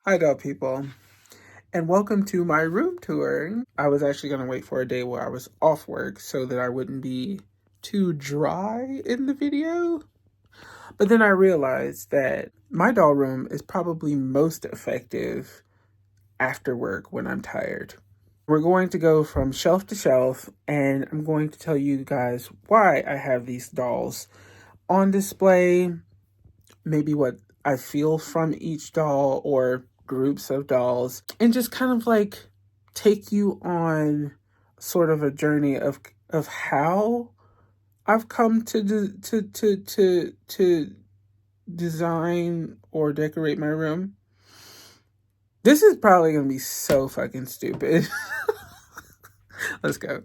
Hi, doll people, and welcome to my room tour. I was actually going to wait for a day where I was off work so that I wouldn't be too dry in the video. But then I realized that my doll room is probably most effective after work when I'm tired. We're going to go from shelf to shelf, and I'm going to tell you guys why I have these dolls on display, maybe what I feel from each doll or groups of dolls, and just kind of like take you on sort of a journey of how I've come to design or decorate my room. This is probably gonna be so fucking stupid. Let's go.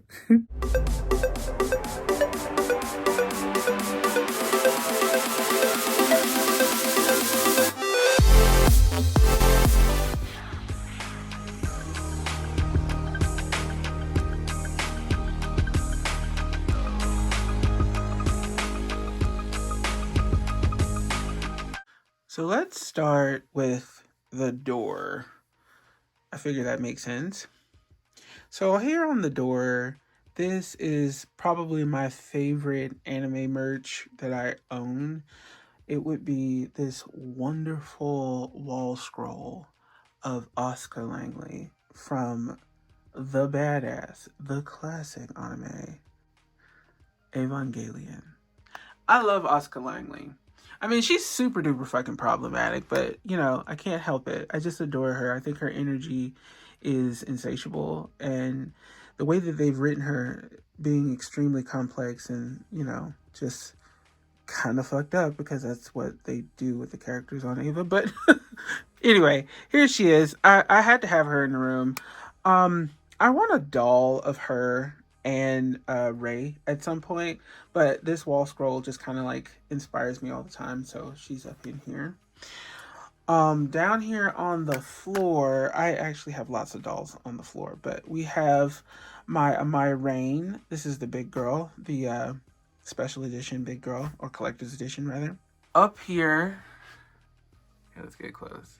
So let's start with the door. I figure that makes sense. So here on the door, this is probably my favorite anime merch that I own. It would be this wonderful wall scroll of Oscar Langley from the badass, the classic anime, Evangelion. I love Oscar Langley. I mean, she's super duper fucking problematic, but I can't help it. I just adore her. I think her energy is insatiable, and the way that they've written her being extremely complex and, just kind of fucked up because that's what they do with the characters on Ava. But anyway, here she is. I had to have her in the room. I want a doll of her and Ray at some point, but this wall scroll just kind of like inspires me all the time, so she's up in here. Down here on the floor, I actually have lots of dolls on the floor, but we have my Rain. This is the big girl, the special edition big girl, or collector's edition rather. Up here, okay, let's get close.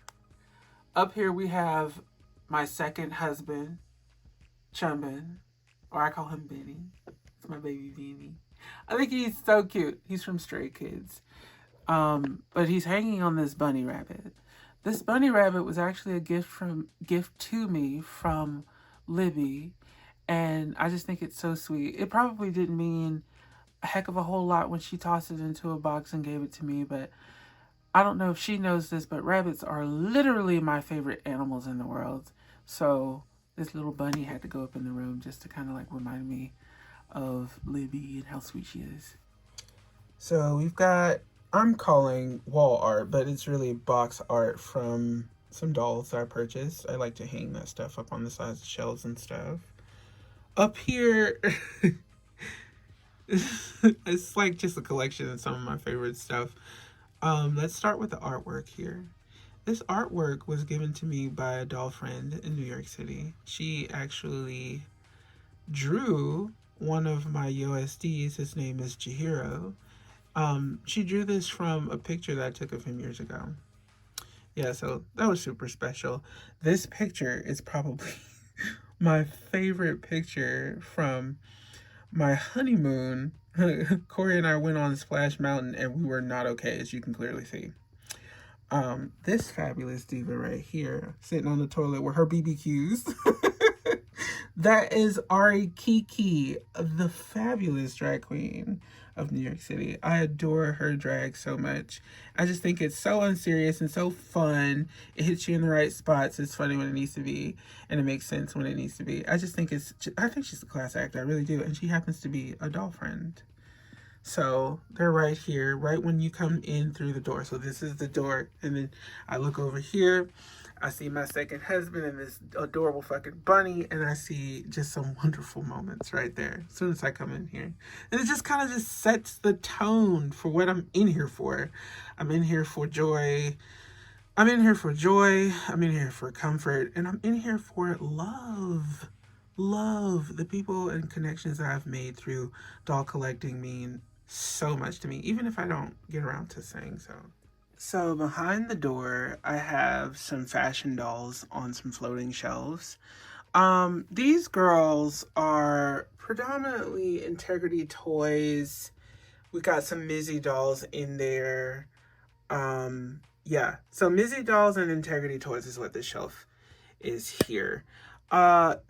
Up here we have my second husband, Chumbin, or I call him Benny. It's my baby Benny. I think he's so cute. He's from Stray Kids. But he's hanging on this bunny rabbit. This bunny rabbit was actually a gift to me from Libby, and I just think it's so sweet. It probably didn't mean a heck of a whole lot when she tossed it into a box and gave it to me, but I don't know if she knows this, but rabbits are literally my favorite animals in the world. So this little bunny had to go up in the room just to kind of like remind me of Libby and how sweet she is. So we've got, I'm calling wall art, but it's really box art from some dolls that I purchased. I like to hang that stuff up on the sides of shelves and stuff. Up here, it's like just a collection of some of my favorite stuff. Let's start with the artwork here. This artwork was given to me by a doll friend in New York City. She actually drew one of my USDs. His name is Chihiro. She drew this from a picture that I took of him years ago. Yeah, so that was super special. This picture is probably my favorite picture from my honeymoon. Corey and I went on Splash Mountain and we were not okay, as you can clearly see. This fabulous diva right here, sitting on the toilet with her BBQs. That is Ari Kiki, the fabulous drag queen of New York City. I adore her drag so much. I just think it's so unserious and so fun. It hits you in the right spots. It's funny when it needs to be, and it makes sense when it needs to be. I think she's a class act. I really do. And she happens to be a doll friend. So they're right here, right when you come in through the door. So this is the door, and then I look over here. I see my second husband and this adorable fucking bunny, and I see just some wonderful moments right there as soon as I come in here. And it just kind of just sets the tone for what I'm in here for. I'm in here for joy. I'm in here for joy. I'm in here for comfort. And I'm in here for love. Love. The people and connections that I've made through doll collecting mean so much to me, even if I don't get around to saying so. So behind the door, I have some fashion dolls on some floating shelves. These girls are predominantly Integrity Toys. We got some Mizzy dolls in there. Yeah. So Mizzy dolls and Integrity Toys is what this shelf is here.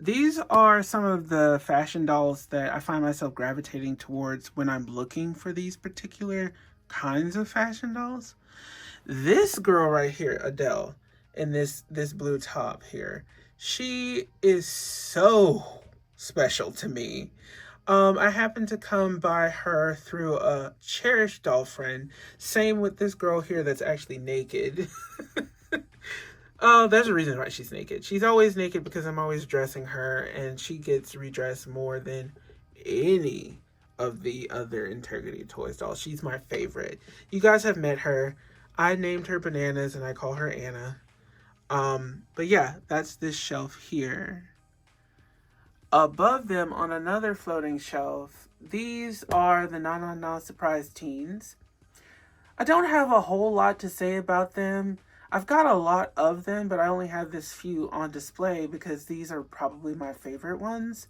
These are some of the fashion dolls that I find myself gravitating towards when I'm looking for these particular kinds of fashion dolls. This girl right here, Adele, in this blue top here, she is so special to me. I happened to come by her through a cherished doll friend. Same with this girl here that's actually naked. Oh, there's a reason why she's naked. She's always naked because I'm always dressing her, and she gets redressed more than any of the other Integrity Toys dolls. She's my favorite. You guys have met her. I named her Bananas, and I call her Anna. But yeah, that's this shelf here. Above them on another floating shelf, these are the Na Na Na Surprise Teens. I don't have a whole lot to say about them. I've got a lot of them, but I only have this few on display because these are probably my favorite ones.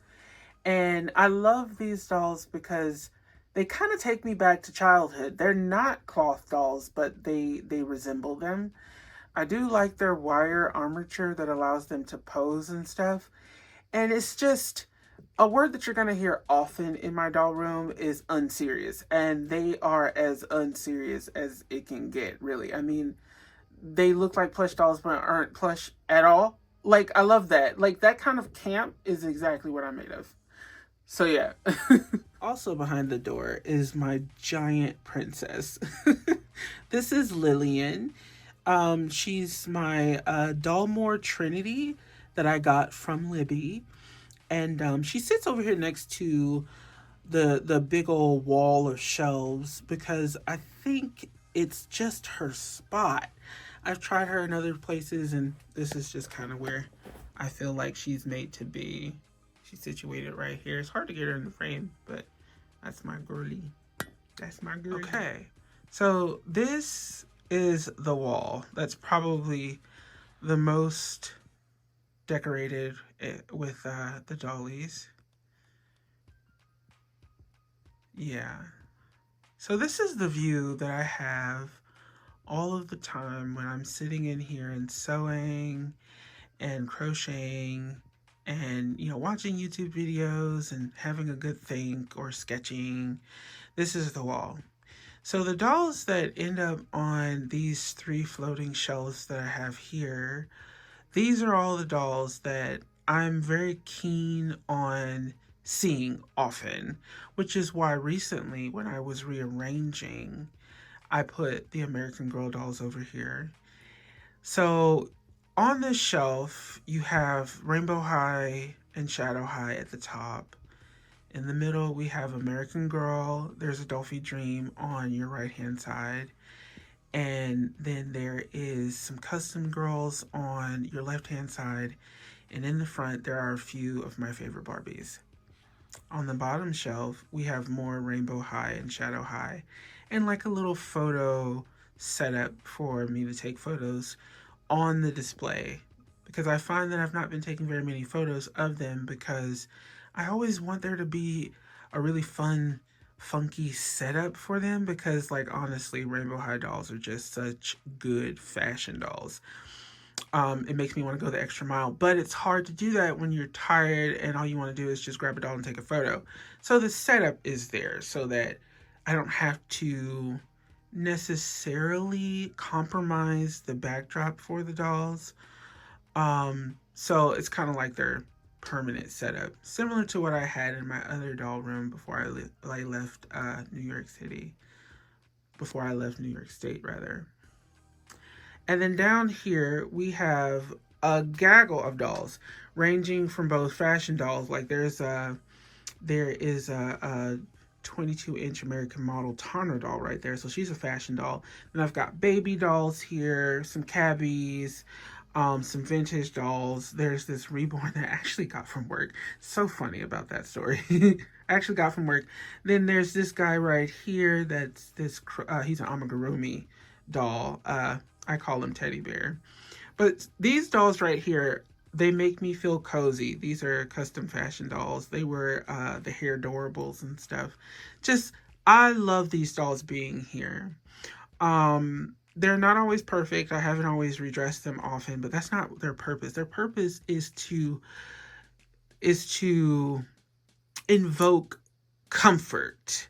And I love these dolls because they kind of take me back to childhood. They're not cloth dolls, but they resemble them. I do like their wire armature that allows them to pose and stuff. And it's just a word that you're going to hear often in my doll room is unserious. And they are as unserious as it can get, really. I mean, they look like plush dolls but aren't plush at all. Like, I love that. Like, that kind of camp is exactly what I'm made of. So, yeah. Also behind the door is my giant princess. This is Lillian. She's my Dalmore Trinity that I got from Libby. And she sits over here next to the big old wall of shelves because I think it's just her spot. I've tried her in other places, and this is just kind of where I feel like she's made to be. She's situated right here. It's hard to get her in the frame, but that's my girly. That's my girly. Okay, so this is the wall. That's probably the most decorated with the dollies. Yeah. So this is the view that I have all of the time when I'm sitting in here and sewing and crocheting and, you know, watching YouTube videos and having a good think or sketching. This is the wall. So the dolls that end up on these three floating shelves that I have here, these are all the dolls that I'm very keen on seeing often, which is why recently when I was rearranging, I put the American Girl dolls over here. So on this shelf, you have Rainbow High and Shadow High at the top. In the middle, we have American Girl. There's a Dolphy Dream on your right-hand side. And then there is some custom girls on your left-hand side. And in the front, there are a few of my favorite Barbies. On the bottom shelf, we have more Rainbow High and Shadow High. And like a little photo setup for me to take photos on the display. Because I find that I've not been taking very many photos of them because I always want there to be a really fun, funky setup for them because, like, honestly, Rainbow High dolls are just such good fashion dolls. It makes me want to go the extra mile, but it's hard to do that when you're tired and all you want to do is just grab a doll and take a photo. So the setup is there so that I don't have to necessarily compromise the backdrop for the dolls. So it's kind of like their permanent setup, similar to what I had in my other doll room before I left New York City. Before I left New York State, rather. And then down here, we have a gaggle of dolls, ranging from both fashion dolls, like there is a 22-inch American model Tana doll right there, so she's a fashion doll. Then I've got baby dolls here, some cabbies, some vintage dolls. There's this reborn that I actually got from work. So funny about that story. I actually got from work. Then there's this guy right here that's he's an amigurumi doll. I call him Teddy Bear. But these dolls right here, they make me feel cozy. These are custom fashion dolls. They were the hair adorables and stuff. Just, I love these dolls being here. They're not always perfect. I haven't always redressed them often, but that's not their purpose. Their purpose is to invoke comfort.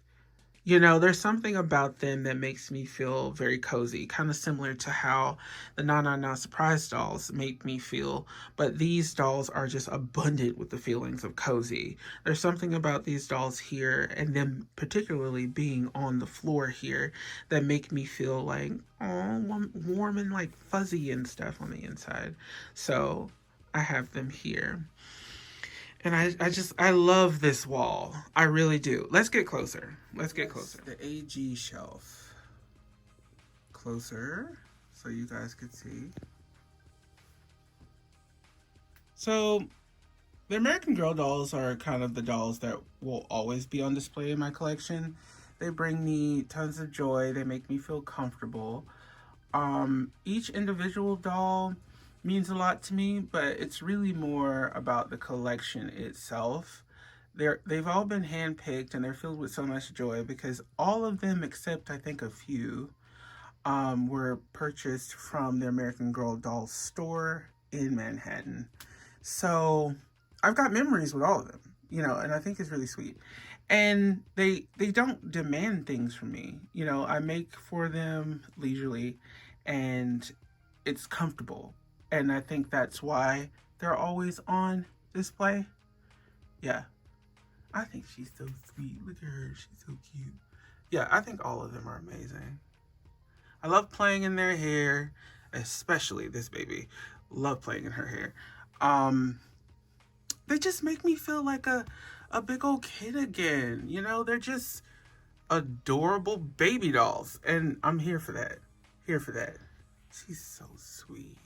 You know, there's something about them that makes me feel very cozy, kind of similar to how the Na Na Na Surprise dolls make me feel. But these dolls are just abundant with the feelings of cozy. There's something about these dolls here, and them particularly being on the floor here, that make me feel like, oh, warm and like fuzzy and stuff on the inside. So I have them here. And I love this wall. I really do. Let's get closer. Let's get closer. The AG shelf. Closer so you guys could see. So the American Girl dolls are kind of the dolls that will always be on display in my collection. They bring me tons of joy. They make me feel comfortable. Each individual doll means a lot to me, but it's really more about the collection itself. They've all been handpicked and they're filled with so much joy because all of them, except I think a few, were purchased from the American Girl doll store in Manhattan. So I've got memories with all of them, you know, and I think it's really sweet. And they don't demand things from me. You know, I make for them leisurely and it's comfortable. And I think that's why they're always on display. Yeah. I think she's so sweet. Look at her. She's so cute. Yeah, I think all of them are amazing. I love playing in their hair, especially this baby. Love playing in her hair. They just make me feel like a big old kid again. You know, they're just adorable baby dolls. And I'm here for that. Here for that. She's so sweet.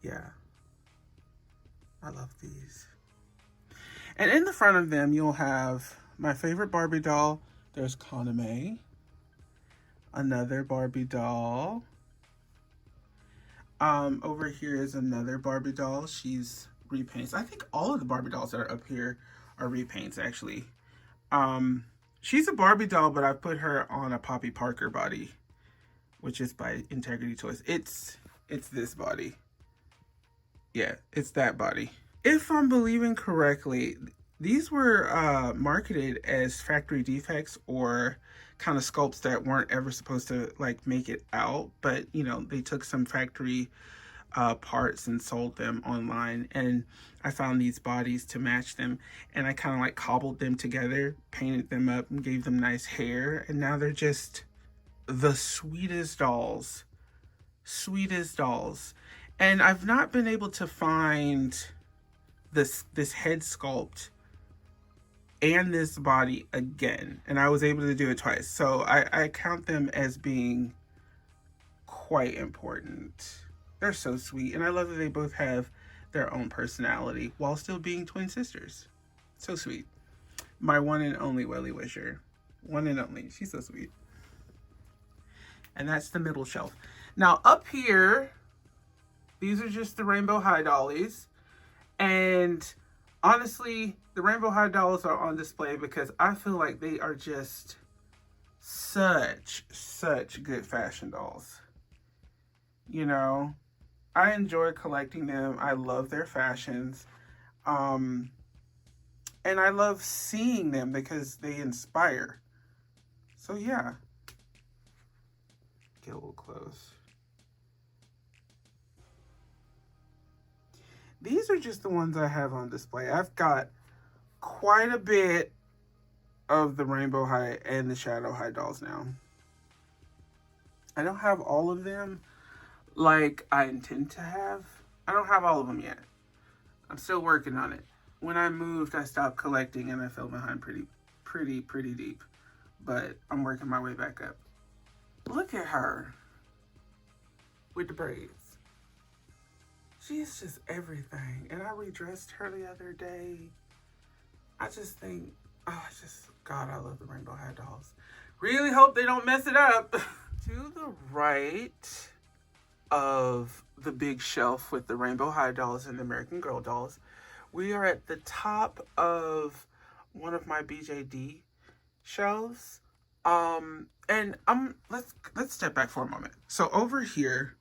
Yeah. I love these. And in the front of them, you'll have my favorite Barbie doll. There's Kaname. Another Barbie doll. Over here is another Barbie doll. She's repaints. I think all of the Barbie dolls that are up here are repaints, actually. She's a Barbie doll, but I put her on a Poppy Parker body, which is by Integrity Toys. It's this body. Yeah, it's that body. If I'm believing correctly, these were marketed as factory defects or kind of sculpts that weren't ever supposed to like make it out, but you know, they took some factory parts and sold them online, and I found these bodies to match them, and I kind of like cobbled them together, painted them up, and gave them nice hair, and now they're just the sweetest dolls. Sweetest dolls. And I've not been able to find this head sculpt and this body again, and I was able to do it twice, so I count them as being quite important. They're so sweet, and I love that they both have their own personality while still being twin sisters. So sweet. My one and only Welly Wisher. One and only. She's so sweet. And that's the middle shelf. Now up here, these are just the Rainbow High dollies. And honestly, the Rainbow High dolls are on display because I feel like they are just such good fashion dolls. You know, I enjoy collecting them. I love their fashions. And I love seeing them because they inspire. So yeah. Get a little close. These are just the ones I have on display. I've got quite a bit of the Rainbow High and the Shadow High dolls now. I don't have all of them like I intend to have. I don't have all of them yet. I'm still working on it. When I moved, I stopped collecting and I fell behind pretty deep. But I'm working my way back up. Look at her with the braids. She's just everything. And I redressed her the other day. I just think, God, I love the Rainbow High dolls. Really hope they don't mess it up. To the right of the big shelf with the Rainbow High dolls and the American Girl dolls, we are at the top of one of my BJD shelves. And let's step back for a moment. So over here,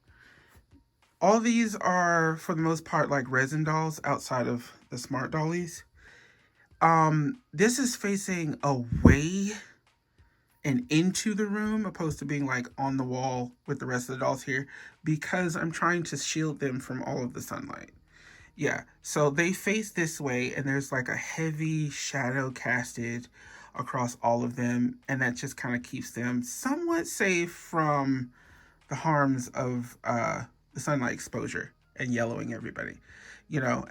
all these are for the most part like resin dolls outside of the smart dollies. This is facing away and into the room opposed to being like on the wall with the rest of the dolls here because I'm trying to shield them from all of the sunlight. Yeah, so they face this way and there's like a heavy shadow casted across all of them, and that just kind of keeps them somewhat safe from the harms of the sunlight exposure and yellowing everybody.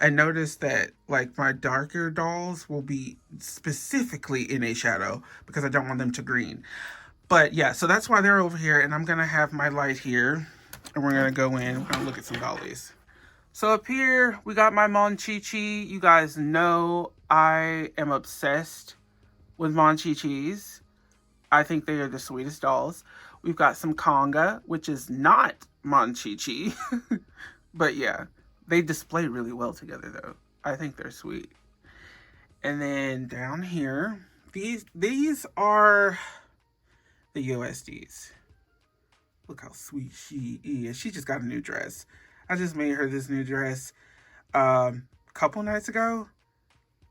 And notice that like my darker dolls will be specifically in a shadow because I don't want them to green. But yeah, so that's why they're over here, and I'm gonna have my light here, and we're gonna go in. We're gonna look at some dollies. So up here, we got my Mon Chi Chi. You guys know I am obsessed with Mon Chi Chis. I think they are the sweetest dolls. We've got some Conga, which is not Mon Chi Chi. But yeah, they display really well together though. I think they're sweet. And then down here, these are the USDs. Look how sweet she is. She just got a new dress. I just made her this new dress a couple nights ago.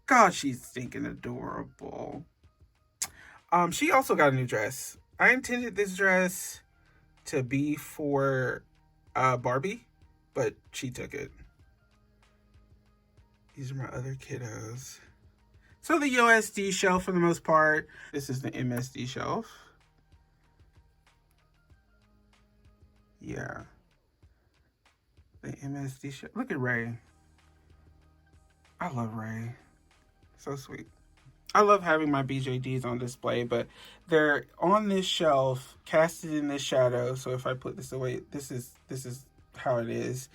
God, she's stinking adorable. She also got a new dress. I intended this dress to be for Barbie, but she took it. These are my other kiddos. So the USD shelf for the most part. This is the MSD shelf. Yeah. The MSD shelf. Look at Ray. I love Ray. So sweet. I love having my BJDs on display, but they're on this shelf, casted in this shadow. So if I put this away, this is how it is.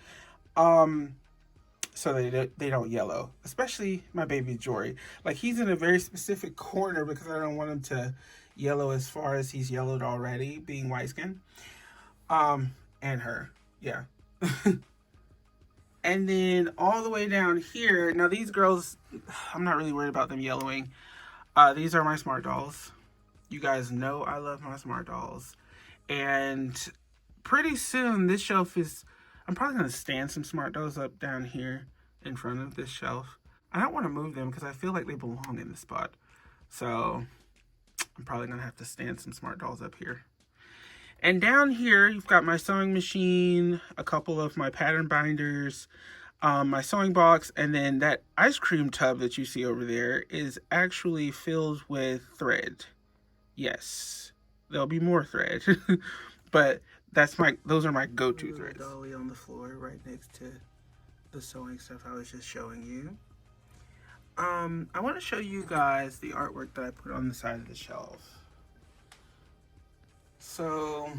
So they don't yellow, especially my baby Jory. Like, he's in a very specific corner because I don't want him to yellow as far as he's yellowed already, being white skin. And her, yeah. And then all the way down here, now these girls, I'm not really worried about them yellowing. These are my smart dolls. You guys know I love my smart dolls. And pretty soon this shelf is, I'm probably going to stand some smart dolls up down here in front of this shelf. I don't want to move them because I feel like they belong in the spot. So I'm probably going to have to stand some smart dolls up here. And down here, you've got my sewing machine, a couple of my pattern binders, my sewing box, and then that ice cream tub that you see over there is actually filled with thread. Yes, there'll be more thread, but those are my go-to threads. Dolly on the floor right next to the sewing stuff I was just showing you. I want to show you guys the artwork that I put on the side of the shelf. So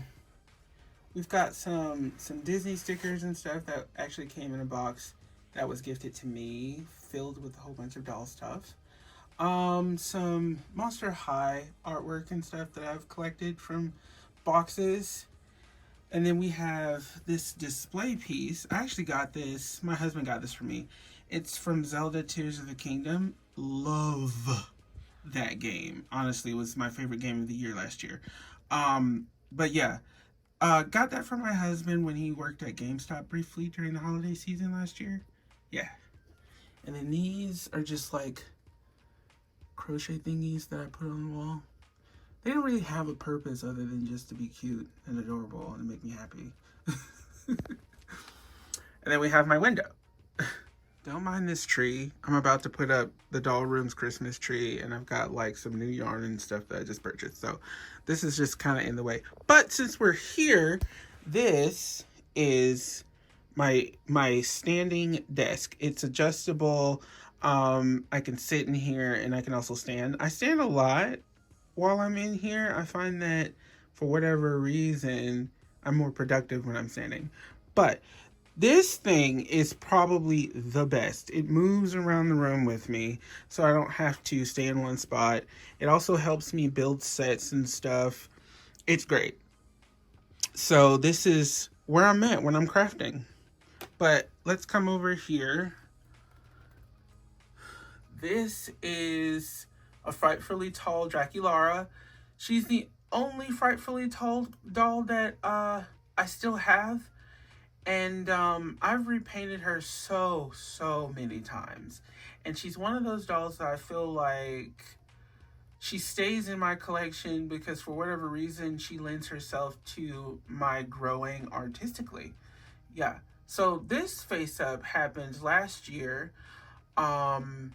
we've got some Disney stickers and stuff that actually came in a box that was gifted to me, filled with a whole bunch of doll stuff. Some Monster High artwork and stuff that I've collected from boxes. And then we have this display piece. I actually got this. My husband got this for me. It's from Zelda Tears of the Kingdom. Love that game. Honestly, it was my favorite game of the year last year. But yeah, got that from my husband when he worked at GameStop briefly during the holiday season last year. Yeah. And then these are just like crochet thingies that I put on the wall. They don't really have a purpose other than just to be cute and adorable and make me happy. And then we have my window. Don't mind this tree. I'm about to put up the doll room's Christmas tree, and I've got like some new yarn and stuff that I just purchased. So this is just kind of in the way. But since we're here, this is my standing desk. It's adjustable. I can sit in here and I can also stand. I stand a lot while I'm in here. I find that for whatever reason, I'm more productive when I'm standing. But this thing is probably the best. It moves around the room with me, so I don't have to stay in one spot. It also helps me build sets and stuff. It's great. So this is where I'm at when I'm crafting. But let's come over here. This is a frightfully tall Draculara. She's the only frightfully tall doll that I still have. And I've repainted her so many times. And she's one of those dolls that I feel like she stays in my collection because for whatever reason she lends herself to my growing artistically. Yeah. So this face up happened last year. Um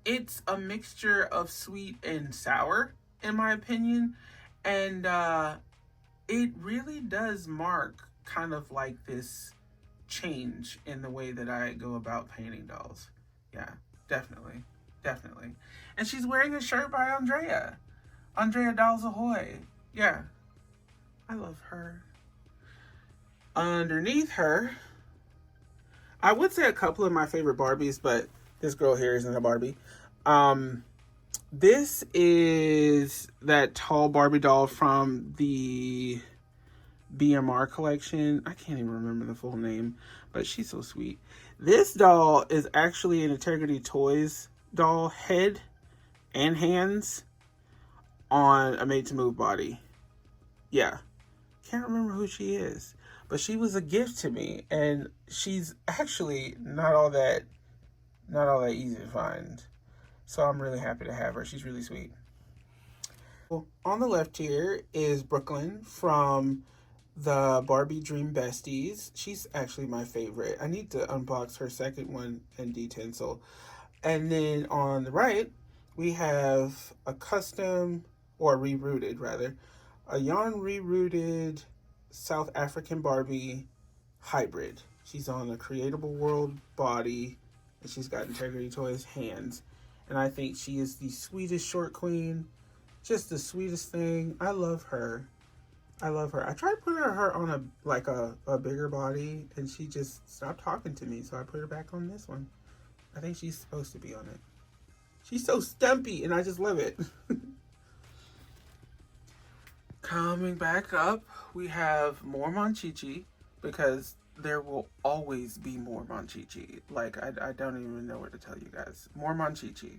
it's a mixture of sweet and sour in my opinion, and it really does mark kind of like this change in the way that I go about painting dolls. Yeah, definitely. Definitely. And she's wearing a shirt by Andrea. Andrea Dolls Ahoy. Yeah, I love her. Underneath her, I would say a couple of my favorite Barbies, but this girl here isn't a Barbie. Um, this is that tall Barbie doll from the BMR collection. I can't even remember the full name, but she's so sweet. This doll is actually an Integrity Toys doll head and hands on a made to move body. Yeah. Can't remember who she is, but she was a gift to me, and she's actually not all that easy to find. So I'm really happy to have her. She's really sweet. Well, on the left here is Brooklyn from the Barbie Dream Besties. She's actually my favorite. I need to unbox her second one and detinsel. And then on the right, we have a custom, or rerouted rather, a yarn rerouted South African Barbie hybrid. She's on a Creatable World body, and she's got Integrity Toys hands. And I think she is the sweetest short queen. Just the sweetest thing. I love her. I love her. I tried putting her on a bigger body, and she just stopped talking to me, so I put her back on this one. I think she's supposed to be on it. She's so stumpy, and I just love it. Coming back up, we have more Monchichi, because there will always be more Monchichi. Like, I don't even know what to tell you guys. More Monchichi.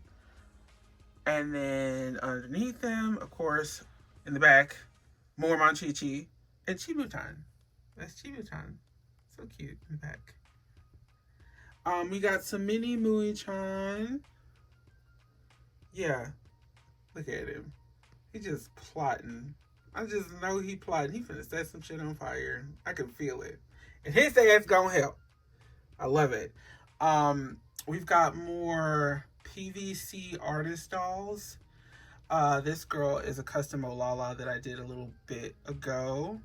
And then underneath them, of course, in the back, more Monchichi and Chibutan. That's Chibutan. So cute in the back. We got some mini Mui-chan. Yeah, look at him. He just plotting. I just know he plotting. He finna set some shit on fire. I can feel it. And his ass gonna help. I love it. We've got more PVC artist dolls. This girl is a custom Olala that I did a little bit ago.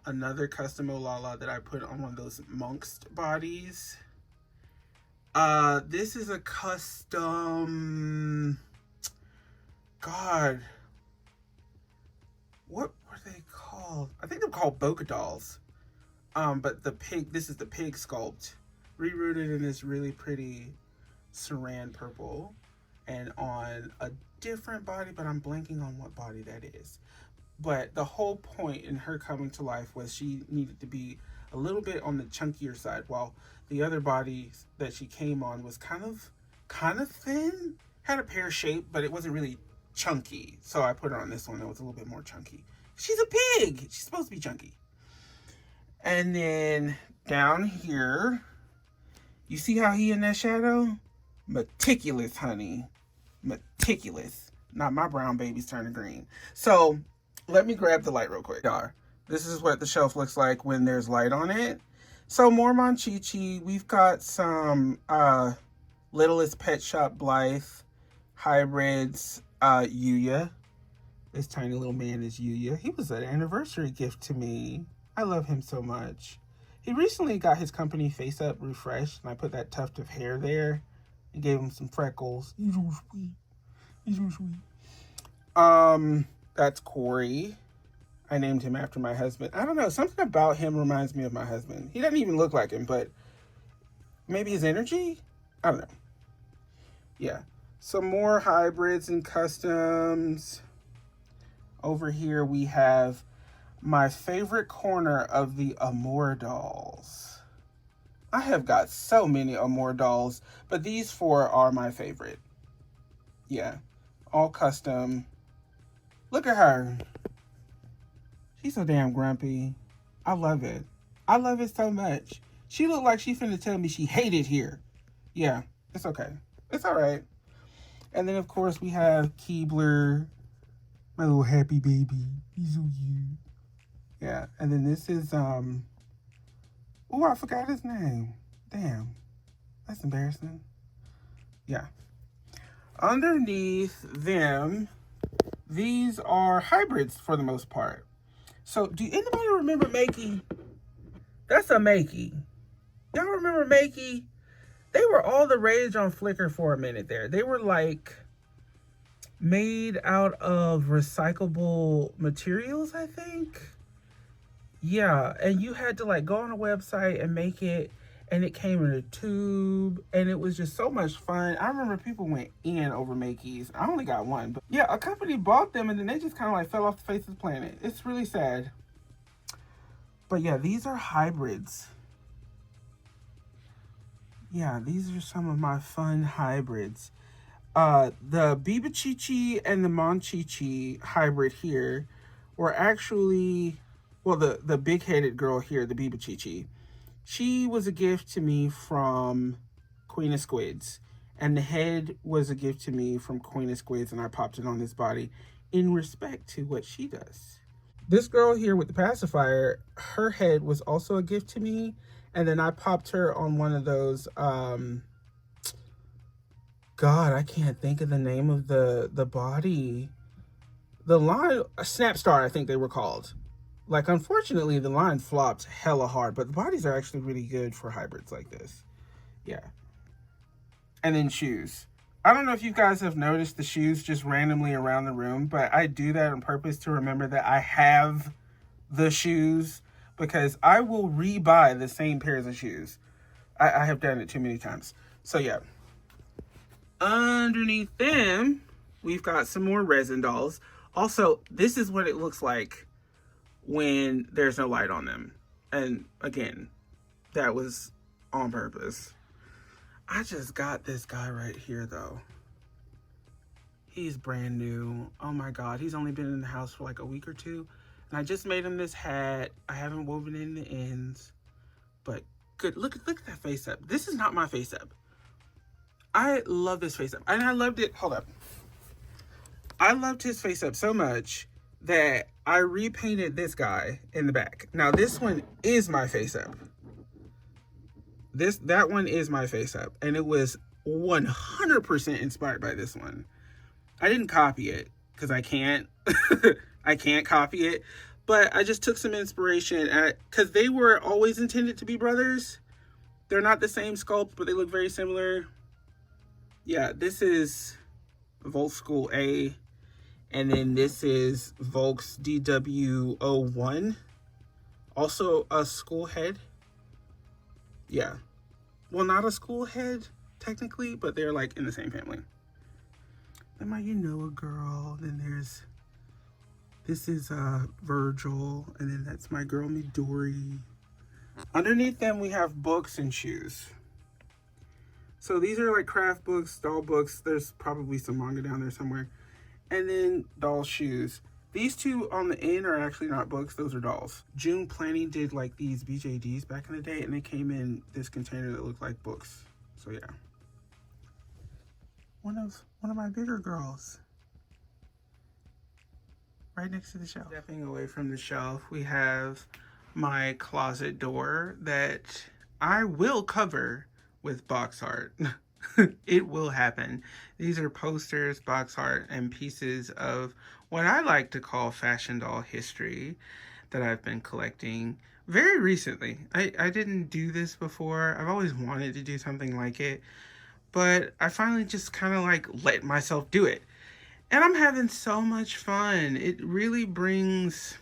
Another custom Olala that I put on one of those monks bodies. This is a custom. God, what were they called? I think they're called Boca dolls. But this is the pig sculpt, rerouted in this really pretty saran purple, and on a different body, but I'm blanking on what body that is. But the whole point in her coming to life was she needed to be a little bit on the chunkier side, while the other body that she came on was kind of thin, had a pear shape, but it wasn't really chunky. So I put her on this one that was a little bit more chunky. She's a pig. She's supposed to be chunky. And then down here, you see how he in that shadow? Meticulous, honey. Meticulous. Not my brown baby's turning green. So let me grab the light real quick. This is what the shelf looks like when there's light on it. So more Monchichi. We've got some Littlest Pet Shop Blythe hybrids. Yuya. This tiny little man is Yuya. He was an anniversary gift to me. I love him so much. He recently got his company face up refreshed, and I put that tuft of hair there and gave him some freckles. He's so sweet. He's so sweet. That's Corey. I named him after my husband. I don't know, something about him reminds me of my husband. He doesn't even look like him, but maybe his energy? I don't know. Yeah. Some more hybrids and customs. Over here we have my favorite corner of the Amour dolls. I have got so many Amour dolls, but these four are my favorite. Yeah, all custom. Look at her. She's so damn grumpy. I love it. I love it so much. She looked like she finna tell me she hated here. Yeah, it's okay. It's all right. And then, of course, we have Keebler, my little happy baby. He's so cute. Yeah, and then this is, oh, I forgot his name. Damn, that's embarrassing. Yeah. Underneath them, these are hybrids for the most part. So, do anybody remember Makey? That's a Makey. Y'all remember Makey? They were all the rage on Flickr for a minute there. They were like made out of recyclable materials, I think. Yeah, and you had to like go on a website and make it, and it came in a tube, and it was just so much fun. I remember people went in over Makeys. I only got one, but yeah, a company bought them, and then they just kind of like fell off the face of the planet. It's really sad. But yeah, these are hybrids. Yeah, these are some of my fun hybrids. The Biba and the Monchichi hybrid here were actually, well, the big-headed girl here, the Biba, she was a gift to me from Queen of Squids. And the head was a gift to me from Queen of Squids, and I popped it on this body in respect to what she does. This girl here with the pacifier, her head was also a gift to me, and then I popped her on one of those, God, I can't think of the name of the body. The line, Snapstar, I think they were called. Like, unfortunately, the line flopped hella hard, but the bodies are actually really good for hybrids like this. Yeah. And then shoes. I don't know if you guys have noticed the shoes just randomly around the room, but I do that on purpose to remember that I have the shoes, because I will rebuy the same pairs of shoes. I have done it too many times. So yeah. Underneath them, we've got some more resin dolls. Also, this is what it looks like when there's no light on them. And again, that was on purpose. I just got this guy right here though. He's brand new. Oh my God, he's only been in the house for like a week or two. And I just made him this hat. I haven't woven in the ends. But good, look at that face up. This is not my face up. I love this face up. And I loved it, hold up. I loved his face up so much that I repainted this guy in the back. Now this one is my face up. That one is my face up. And it was 100% inspired by this one. I didn't copy it because I can't. I can't copy it. But I just took some inspiration because they were always intended to be brothers. They're not the same sculpt, but they look very similar. Yeah, this is Volk School A. And then this is Volk's DW01. Also a school head. Yeah. Well, not a school head, technically, but they're like in the same family. Then my You Know a Girl. Then this is Virgil. And then that's my girl Midori. Underneath them, we have books and shoes. So these are like craft books, doll books. There's probably some manga down there somewhere. And then doll shoes. These two on the end are actually not books. Those are dolls. June Planning did like these BJDs back in the day, and they came in this container that looked like books. So yeah. One of my bigger girls. Right next to the shelf. Stepping away from the shelf, we have my closet door that I will cover with box art. It will happen. These are posters, box art, and pieces of what I like to call fashion doll history that I've been collecting very recently. I didn't do this before. I've always wanted to do something like it, but I finally just kind of like let myself do it. And I'm having so much fun. It really brings,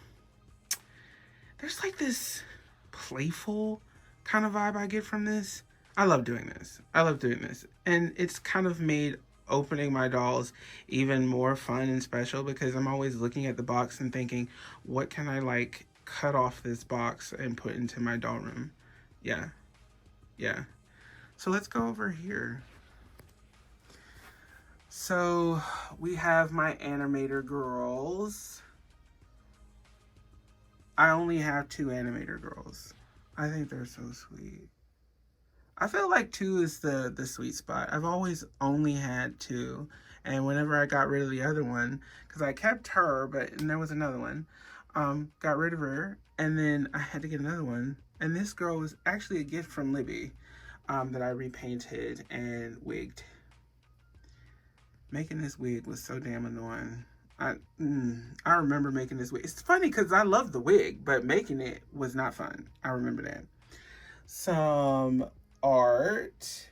there's like this playful kind of vibe I get from this. I love doing this. I love doing this. And it's kind of made opening my dolls even more fun and special because I'm always looking at the box and thinking, what can I like cut off this box and put into my doll room. Yeah, yeah. So let's go over here. So we have my animator girls. I only have 2 animator girls. I think they're so sweet. I feel like 2 is the sweet spot. I've always only had 2. And whenever I got rid of the other one, because I kept her, and there was another one, got rid of her, and then I had to get another one. And this girl was actually a gift from Libby that I repainted and wigged. Making this wig was so damn annoying. I remember making this wig. It's funny because I love the wig, but making it was not fun. I remember that. Some art.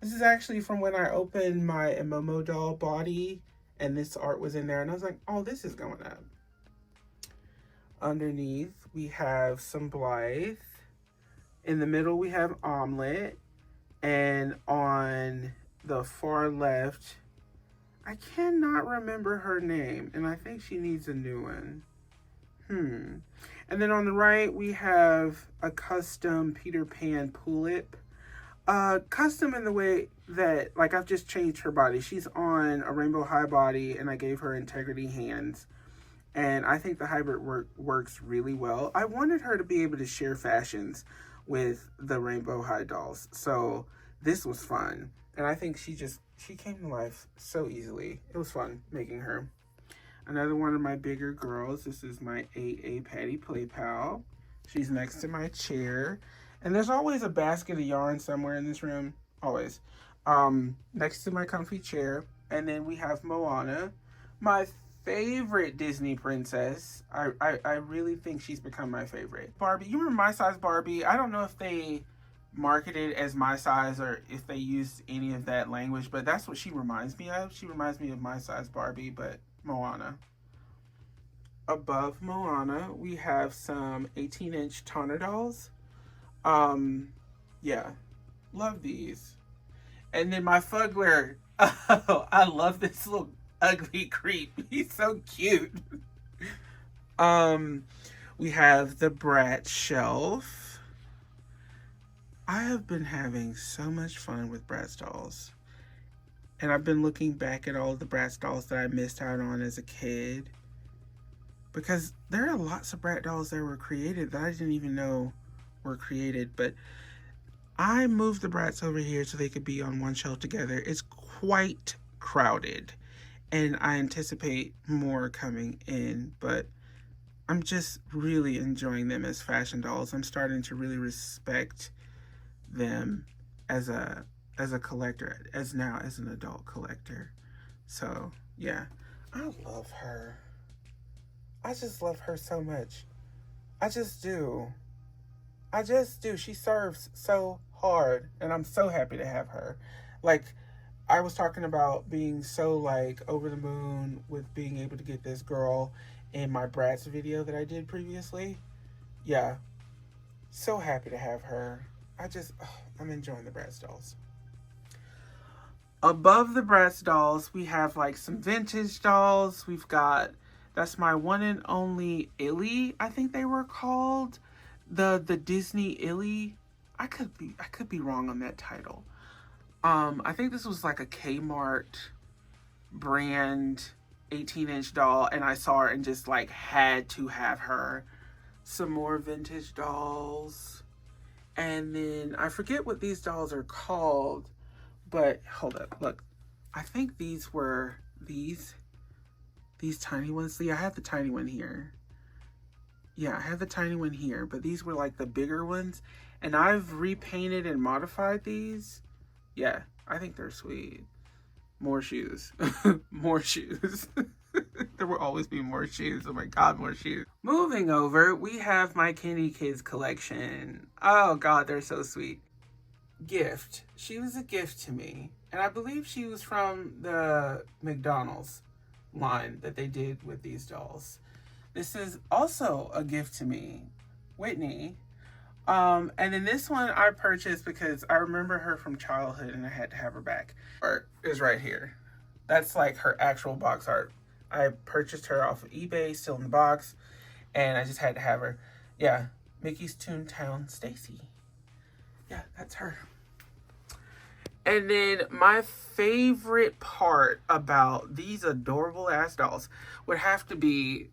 This is actually from when I opened my Momo doll body, and this art was in there, and I was like, oh, this is going up. Underneath, we have some Blythe. In the middle, we have Omelet. And on the far left, I cannot remember her name, and I think she needs a new one. And then on the right, we have a custom Peter Pan Pulip. Custom in the way that, like, I've just changed her body. She's on a Rainbow High body, and I gave her integrity hands. And I think the hybrid works really well. I wanted her to be able to share fashions with the Rainbow High dolls. So this was fun. And I think she came to life so easily. It was fun making her. Another one of my bigger girls. This is my AA Patty Play Pal. She's next to my chair. And there's always a basket of yarn somewhere in this room. Always. Next to my comfy chair. And then we have Moana. My favorite Disney princess. I really think she's become my favorite. Barbie. You remember My Size Barbie? I don't know if they marketed as My Size or if they used any of that language, but that's what she reminds me of. She reminds me of My Size Barbie, but Moana. Above Moana, we have some 18-inch Tonner dolls. Yeah, love these. And then my Fuggler. Oh, I love this little ugly creep. He's so cute. We have the Brat shelf. I have been having so much fun with Bratz dolls. And I've been looking back at all the Bratz dolls that I missed out on as a kid. Because there are lots of Brat dolls that were created that I didn't even know were created. But I moved the Bratz over here so they could be on one shelf together. It's quite crowded. And I anticipate more coming in. But I'm just really enjoying them as fashion dolls. I'm starting to really respect them as a collector, as an adult collector. So yeah, I love her. I just love her so much. I just do. She serves so hard, and I'm so happy to have her. Like, I was talking about being so, like, over the moon with being able to get this girl in my Bratz video that I did previously. Yeah, so happy to have her. I'm enjoying the Bratz dolls. Above the Bratz dolls, we have like some vintage dolls. That's my one and only Illy, I think they were called. The Disney Illy. I could be wrong on that title. I think this was like a Kmart brand 18-inch doll, and I saw her and just like had to have her. Some more vintage dolls. And then I forget what these dolls are called, but hold up, look. I think these were these tiny ones. See, I have the tiny one here. Yeah, I have the tiny one here, but these were like the bigger ones. And I've repainted and modified these. Yeah, I think they're sweet. More shoes. More shoes. There will always be more shoes. Oh my God, more shoes. Moving over, we have my Kenny Kids collection. Oh God, they're so sweet. Gift. She was a gift to me. And I believe she was from the McDonald's line that they did with these dolls. This is also a gift to me. Whitney. And then this one I purchased because I remember her from childhood and I had to have her back. Art is right here. That's like her actual box art. I purchased her off of eBay, still in the box. and I just had to have her. Yeah, Mickey's Toontown Stacy. Yeah, that's her. And then my favorite part about these adorable ass dolls would have to be,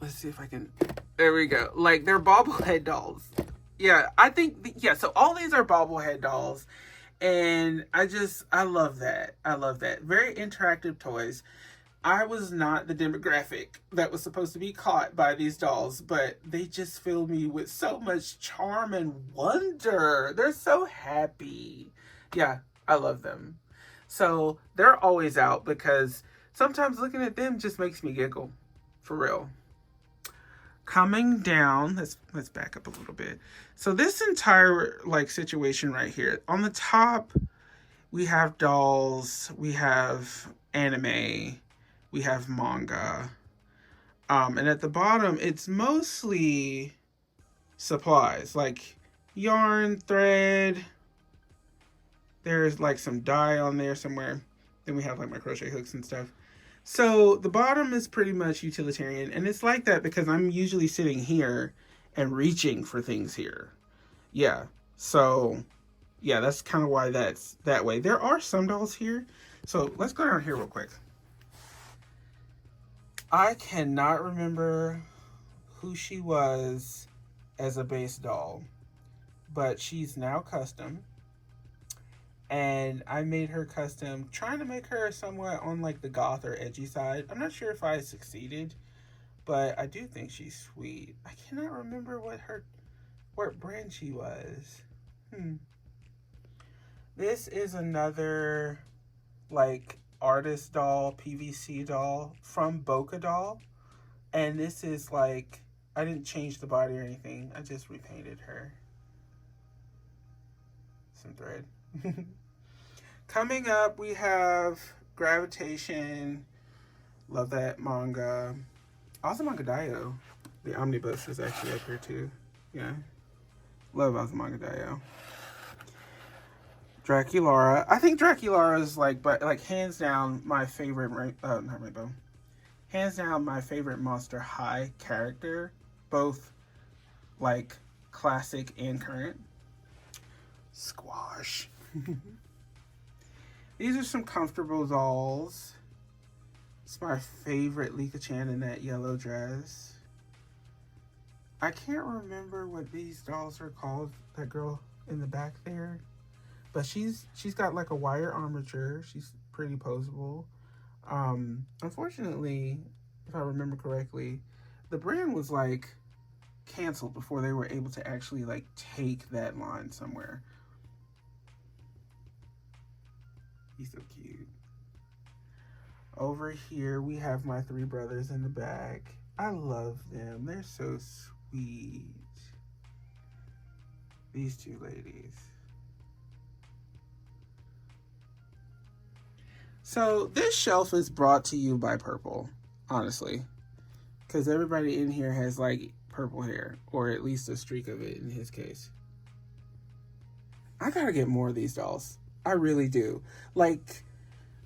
let's see if I can, there we go. Like, they're bobblehead dolls. Yeah, I think, yeah, so all these are bobblehead dolls. And I love that. I love that. Very interactive toys. I was not the demographic that was supposed to be caught by these dolls, but they just fill me with so much charm and wonder. They're so happy. Yeah, I love them. So they're always out because sometimes looking at them just makes me giggle. For real. Coming down, let's back up a little bit. So this entire like situation right here, on the top we have dolls, we have anime, we have manga. And at the bottom it's mostly supplies like yarn, thread. There's like some dye on there somewhere. Then we have like my crochet hooks and stuff. So the bottom is pretty much utilitarian, and it's like that because I'm usually sitting here and reaching for things here. Yeah, so yeah, that's kind of why that's that way. There are some dolls here, so let's go down here real quick. I cannot remember who she was as a base doll, but she's now custom. And I made her custom, trying to make her somewhat on like the goth or edgy side. I'm not sure if I succeeded, but I do think she's sweet. I cannot remember what brand she was. This is another like artist doll, PVC doll from Boca Doll. And this is like, I didn't change the body or anything. I just repainted her. Some thread. Coming up, we have Gravitation. Love that manga. Azumanga Daioh. The omnibus is actually up here too. Yeah. Love Azumanga Daioh. Draculara. I think Draculara is like hands down my favorite, not Rainbow. Hands down my favorite Monster High character. Both like classic and current. Squash. These are some comfortable dolls. It's my favorite Lika-chan in that yellow dress. I can't remember what these dolls are called. That girl in the back there. But she's got like a wire armature. She's pretty poseable. Unfortunately, if I remember correctly, the brand was like canceled before they were able to actually like take that line somewhere. He's so cute. Over here, we have my three brothers in the back. I love them. They're so sweet. These two ladies. So this shelf is brought to you by Purple, honestly. Because everybody in here has like purple hair, or at least a streak of it in his case. I gotta get more of these dolls. I really do. Like,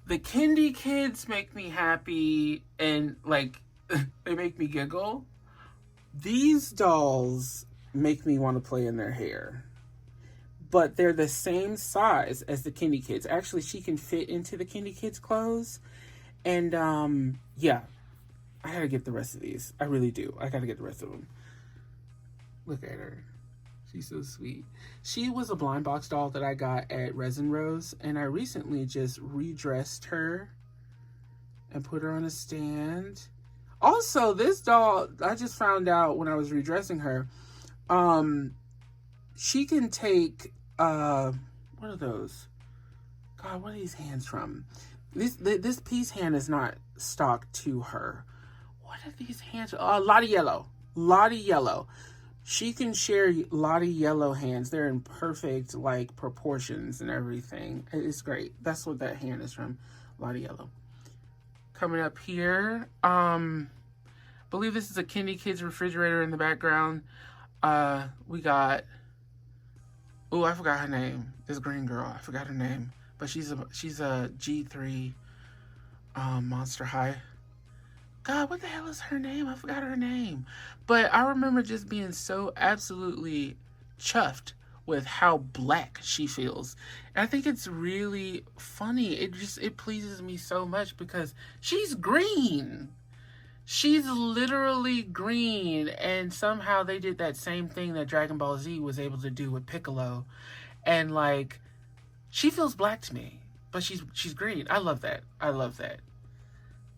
the Kindy kids make me happy and like they make me giggle. These dolls make me want to play in their hair. But they're the same size as the Kindy kids. Actually, she can fit into the Kindy kids' clothes. And yeah, I gotta get the rest of these. I really do. I gotta get the rest of them. Look at her. She's so sweet. She was a blind box doll that I got at Resin Rose, and I recently just redressed her and put her on a stand. Also, this doll, I just found out when I was redressing her, she can take, what are those? God, what are these hands from? This piece hand is not stock to her. What are these hands? Lottie Yellow. Lottie Yellow. She can share Lottie Yellow hands. They're in perfect, like, proportions and everything. It's great. That's what that hand is from. Lottie Yellow. Coming up here, believe this is a Kindy Kids refrigerator in the background. We got, oh, I forgot her name. This green girl, I forgot her name. But she's a G3 Monster High God, what the hell is her name? I forgot her name. But I remember just being so absolutely chuffed with how black she feels. And I think it's really funny. It pleases me so much because she's green. She's literally green, and somehow they did that same thing that Dragon Ball Z was able to do with Piccolo. And like, she feels black to me, but she's green. I love that. I love that.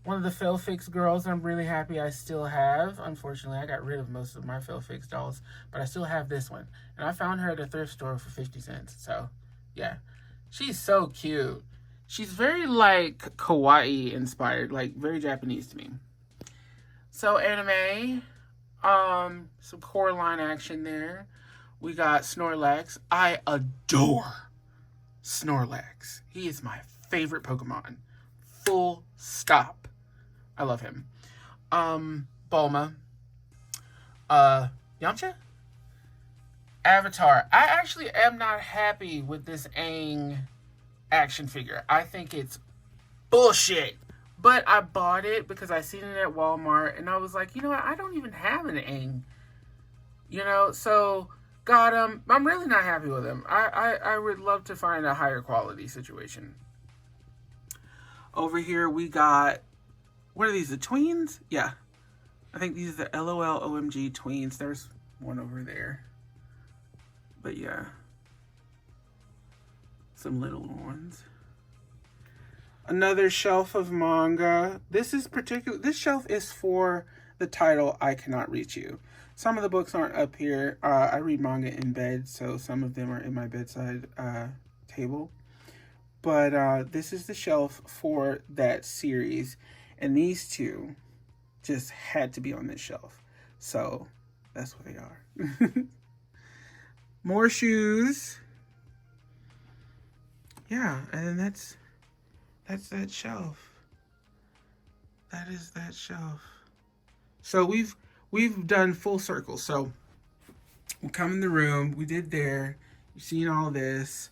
One of the Fail Fix girls I'm really happy I still have. Unfortunately, I got rid of most of my Fail Fix dolls, but I still have this one. And I found her at a thrift store for 50 cents. So, yeah. She's so cute. She's very, like, kawaii inspired, like, very Japanese to me. So, anime, some core line action there. We got Snorlax. I adore Snorlax. He is my favorite Pokemon. Full stop. I love him. Bulma. Yamcha? Avatar. I actually am not happy with this Aang action figure. I think it's bullshit. But I bought it because I seen it at Walmart and I was like, you know what? I don't even have an Aang. You know, so got him. I'm really not happy with him. I would love to find a higher quality situation. Over here we got, what are these, the tweens? Yeah. I think these are the LOL OMG tweens. There's one over there. But yeah. Some little ones. Another shelf of manga. This shelf is for the title I Cannot Reach You. Some of the books aren't up here. I read manga in bed, so some of them are in my bedside table. But this is the shelf for that series. And these two just had to be on this shelf. So that's what they are. More shoes. Yeah, and then that's that shelf. That is that shelf. So we've done full circle. So we come in the room. We did there. You've seen all this.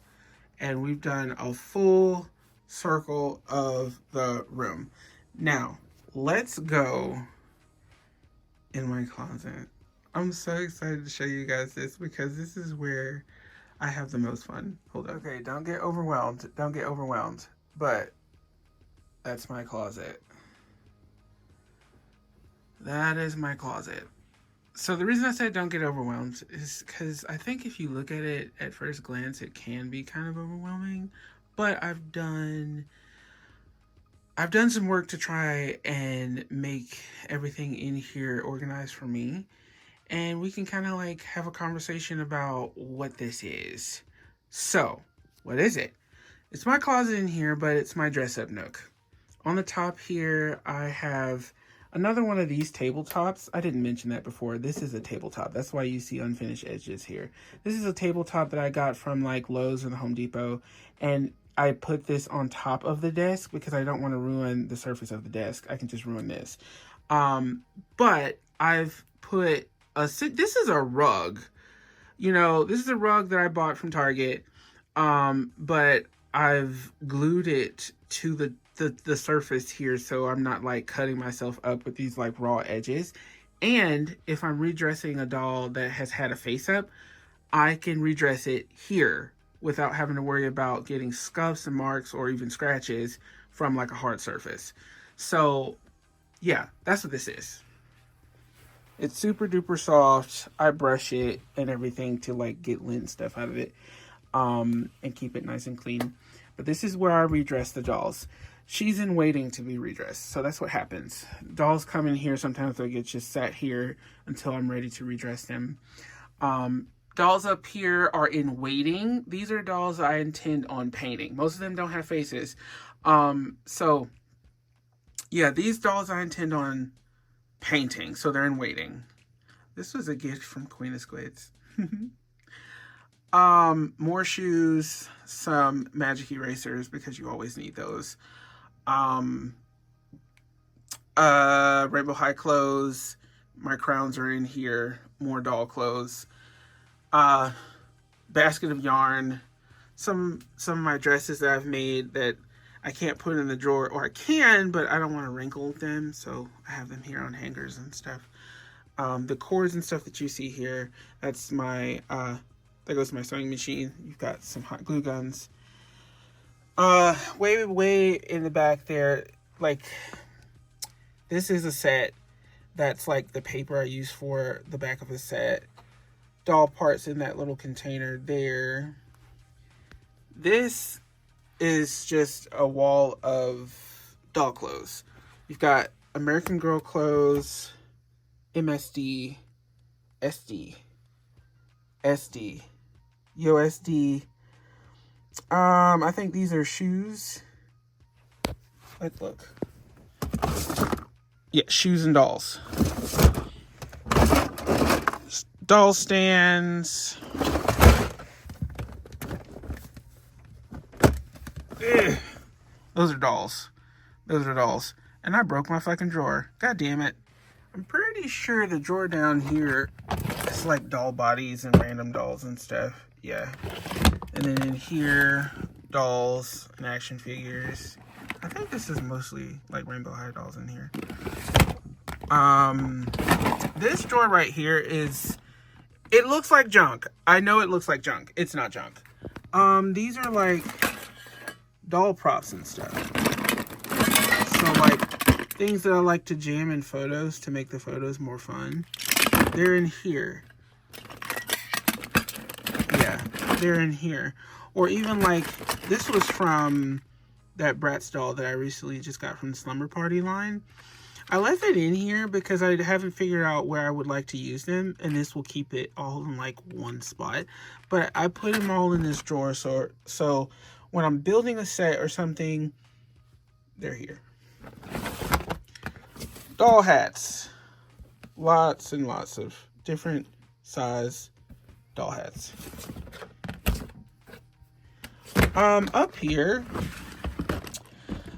And we've done a full circle of the room. Now, let's go in my closet. I'm so excited to show you guys this because this is where I have the most fun. Hold on. Okay, don't get overwhelmed. Don't get overwhelmed. But that's my closet. That is my closet. So the reason I said don't get overwhelmed is because I think if you look at it at first glance, it can be kind of overwhelming. But I've done some work to try and make everything in here organized for me. And we can kind of like have a conversation about what this is. So, what is it? It's my closet in here, but it's my dress up nook. On the top here, I have another one of these tabletops. I didn't mention that before. This is a tabletop. That's why you see unfinished edges here. This is a tabletop that I got from like Lowe's and the Home Depot. And I put this on top of the desk because I don't want to ruin the surface of the desk. I can just ruin this. But I've put this is a rug. You know, this is a rug that I bought from Target. But I've glued it to the surface here so I'm not like cutting myself up with these like raw edges. And if I'm redressing a doll that has had a face up, I can redress it here without having to worry about getting scuffs and marks or even scratches from like a hard surface. So yeah, that's what this is. It's super duper soft. I brush it and everything to like get lint stuff out of it and keep it nice and clean. But this is where I redress the dolls. She's in waiting to be redressed. So that's what happens. Dolls come in here. Sometimes they get just sat here until I'm ready to redress them. Dolls up here are in waiting. These are dolls I intend on painting. Most of them don't have faces. So yeah, these dolls I intend on painting. So they're in waiting. This was a gift from Queen of Squids. More shoes, some magic erasers because you always need those. Rainbow High clothes. My crowns are in here. More doll clothes. Basket of yarn. Some of my dresses that I've made that I can't put in the drawer, or I can, but I don't want to wrinkle them, so I have them here on hangers and stuff. The cords and stuff that you see here, that's my, that goes to my sewing machine. You've got some hot glue guns. Way in the back there, like, this is a set. That's like the paper I use for the back of a set. Doll parts in that little container there. This is just a wall of doll clothes. You've got American Girl clothes, MSD, SD, SD, USD. I think these are shoes. Let's look. Yeah, shoes and dolls. Doll stands. Ugh. Those are dolls. Those are dolls. And I broke my fucking drawer. God damn it. I'm pretty sure the drawer down here is like doll bodies and random dolls and stuff. Yeah. And then in here, dolls and action figures. I think this is mostly like Rainbow High dolls in here. This drawer right here is, it looks like junk. I know it looks like junk. It's not junk. These are like doll props and stuff. So like things that I like to jam in photos to make the photos more fun. They're in here. Yeah, they're in here. Or even like, this was from that Bratz doll that I recently just got from the Slumber Party line. I left it in here because I haven't figured out where I would like to use them, and this will keep it all in like one spot. But I put them all in this drawer, so when I'm building a set or something, they're here. Doll hats. Lots and lots of different size doll hats. Up here,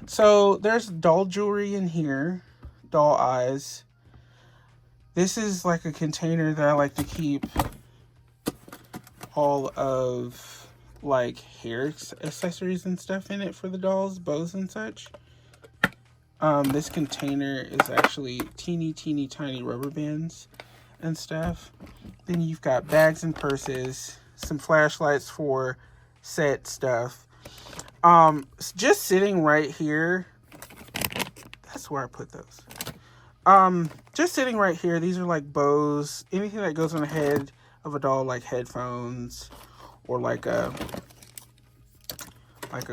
so there's doll jewelry in here. Doll eyes. This is like a container that I like to keep all of like hair accessories and stuff in it for the dolls, bows and such. This container is actually teeny tiny rubber bands and stuff. Then you've got bags and purses, some flashlights for set stuff. Just sitting right here, that's where I put those. Just sitting right here, these are like bows, anything that goes on the head of a doll, like headphones or like a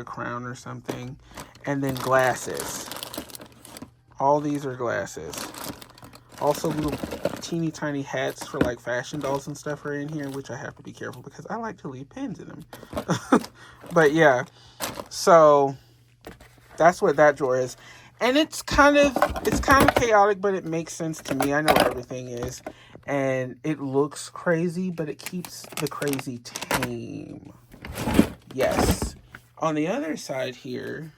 crown or something. And then glasses. All these are glasses. Also little teeny tiny hats for like fashion dolls and stuff are in here, which I have to be careful because I like to leave pins in them. But yeah, so that's what that drawer is. And it's kind of chaotic, but it makes sense to me. I know what everything is. And it looks crazy, but it keeps the crazy tame. Yes. On the other side here,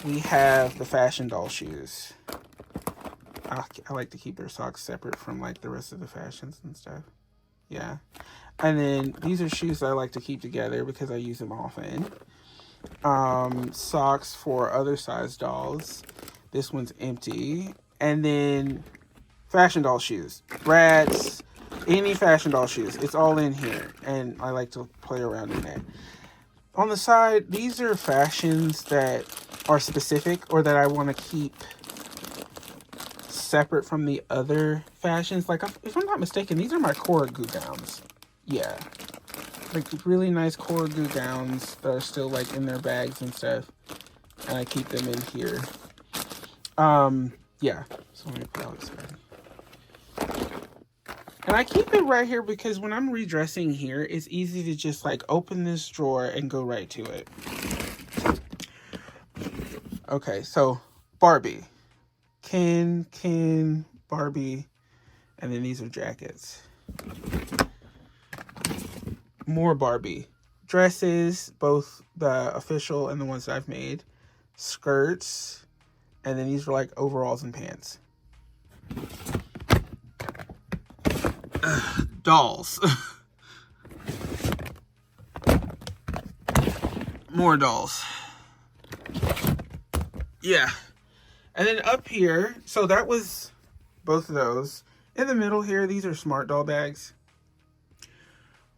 we have the fashion doll shoes. I like to keep their socks separate from like the rest of the fashions and stuff. Yeah. And then these are shoes that I like to keep together because I use them often. Socks for other size dolls. This one's empty. And then fashion doll shoes. Bratz, any fashion doll shoes. It's all in here. And I like to play around in that. On the side, these are fashions that are specific or that I want to keep separate from the other fashions. Like, if I'm not mistaken, these are my Korogu gowns. Yeah. Like, really nice Korogu gowns that are still, like, in their bags and stuff. And I keep them in here. Yeah. So let me put Alex back. And I keep it right here because when I'm redressing here, it's easy to just, like, open this drawer and go right to it. Okay, so Barbie. Ken, Barbie, and then these are jackets. More Barbie. Dresses, both the official and the ones that I've made. Skirts, and then these are like overalls and pants. Dolls. More dolls. Yeah. And then up here, so that was both of those. In the middle here, these are smart doll bags.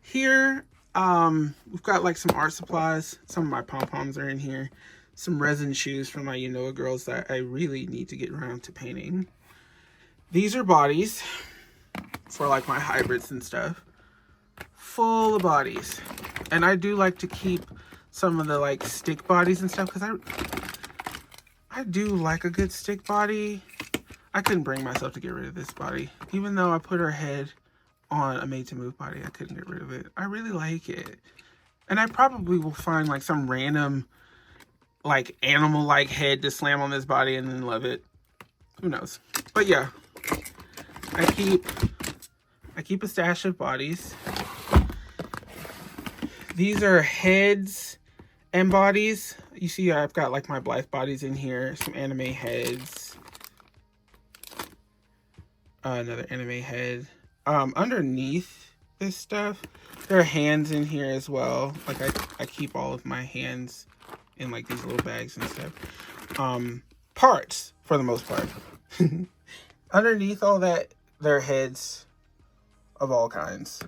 Here, we've got like some art supplies. Some of my pom-poms are in here. Some resin shoes for my Unoa girls that I really need to get around to painting. These are bodies for like my hybrids and stuff. Full of bodies. And I do like to keep some of the like stick bodies and stuff because I do like a good stick body. I couldn't bring myself to get rid of this body. Even though I put her head on a made to move body, I couldn't get rid of it. I really like it. And I probably will find like some random like animal like head to slam on this body and then love it. Who knows? But yeah. I keep a stash of bodies. These are heads and bodies. You see I've got like my Blythe bodies in here, some anime heads. Another anime head. Underneath this stuff, there are hands in here as well. Like I keep all of my hands in like these little bags and stuff. Parts for the most part. Underneath all that, there are heads of all kinds.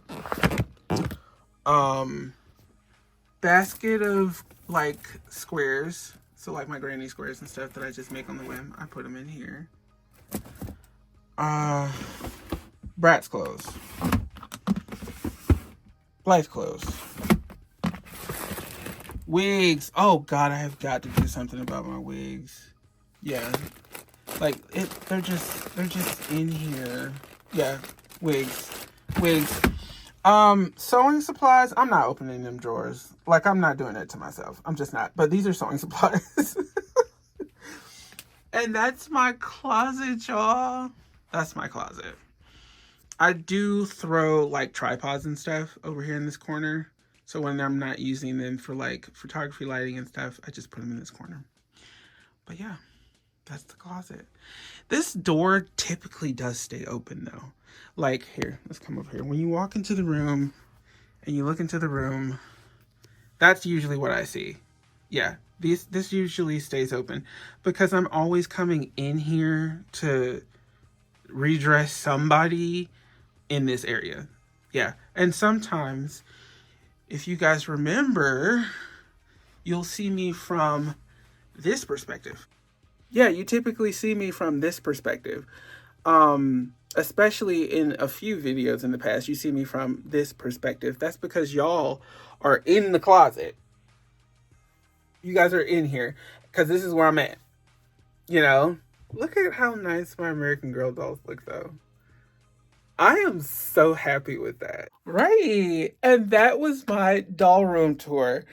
Basket of like squares, so like my granny squares and stuff that I just make on the whim. I put them in here. Bratz clothes, Blythe clothes, wigs. Oh God, I have got to do something about my wigs. Yeah, like they're just in here. Yeah, wigs. Sewing supplies. I'm not opening them drawers. Like I'm not doing it to myself. I'm just not. But these are sewing supplies. And that's my closet, y'all. That's my closet. I do throw like tripods and stuff over here in this corner. So when I'm not using them for like photography lighting and stuff, I just put them in this corner. But yeah, that's the closet. This door typically does stay open though. Like here, let's come over here. When you walk into the room and you look into the room, that's usually what I see. Yeah, this usually stays open because I'm always coming in here to redress somebody in this area. Yeah, and sometimes, if you guys remember, you'll see me from this perspective. Yeah, you typically see me from this perspective. Especially in a few videos in the past, you see me from this perspective. That's because y'all are in the closet. You guys are in here because this is where I'm at. You know, look at how nice my American Girl dolls look though. I am so happy with that. Right. And that was my doll room tour.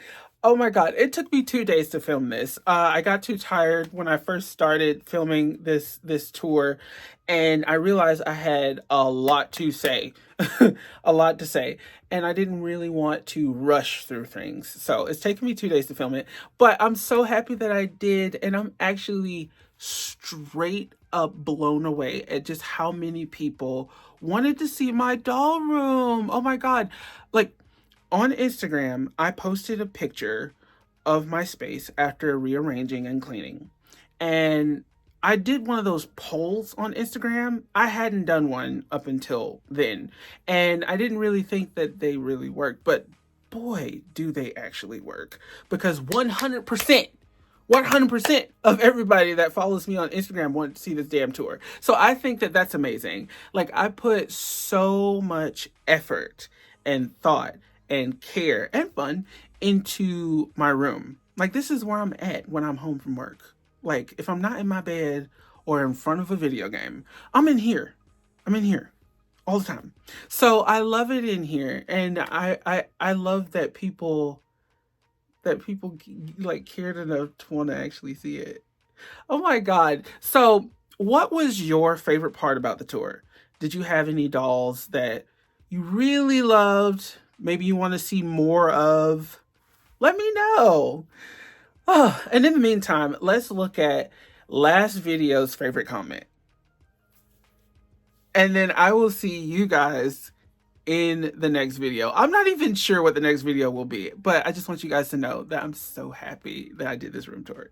Oh my God. It took me 2 days to film this. I got too tired when I first started filming this tour, and I realized I had a lot to say. A lot to say. And I didn't really want to rush through things. So it's taken me 2 days to film it. But I'm so happy that I did. And I'm actually straight up blown away at just how many people wanted to see my doll room. Oh my God. Like on Instagram, I posted a picture of my space after rearranging and cleaning. And I did one of those polls on Instagram. I hadn't done one up until then. And I didn't really think that they really worked. But boy, do they actually work. Because 100% of everybody that follows me on Instagram want to see this damn tour. So I think that that's amazing. Like I put so much effort and thought and care and fun into my room. Like this is where I'm at when I'm home from work. Like if I'm not in my bed or in front of a video game, I'm in here. I'm in here all the time. So I love it in here, and I love that people like cared enough to want to actually see it. Oh my God. So what was your favorite part about the tour? Did you have any dolls that you really loved? Maybe you want to see more of? Let me know. Oh, and in the meantime, let's look at last video's favorite comment. And then I will see you guys in the next video. I'm not even sure what the next video will be, but I just want you guys to know that I'm so happy that I did this room tour.